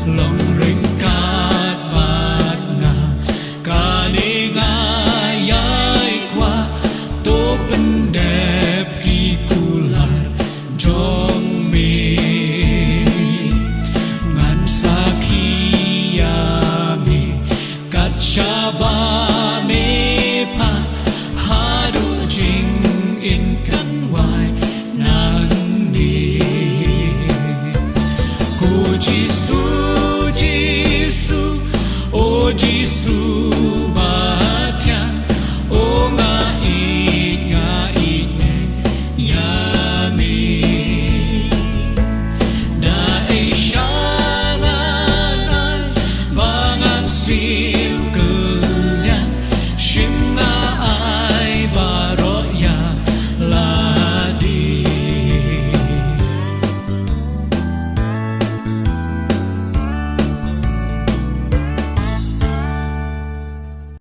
lòng rình cát bát ngà cả nê ngà yai qua tô bên đẹp khi cu lại trong mi ngàn sa khi ya mi cát cha ba mi pa hadu jing in căn hoài nan ni cô Giêsu Giêsu ô Giêsu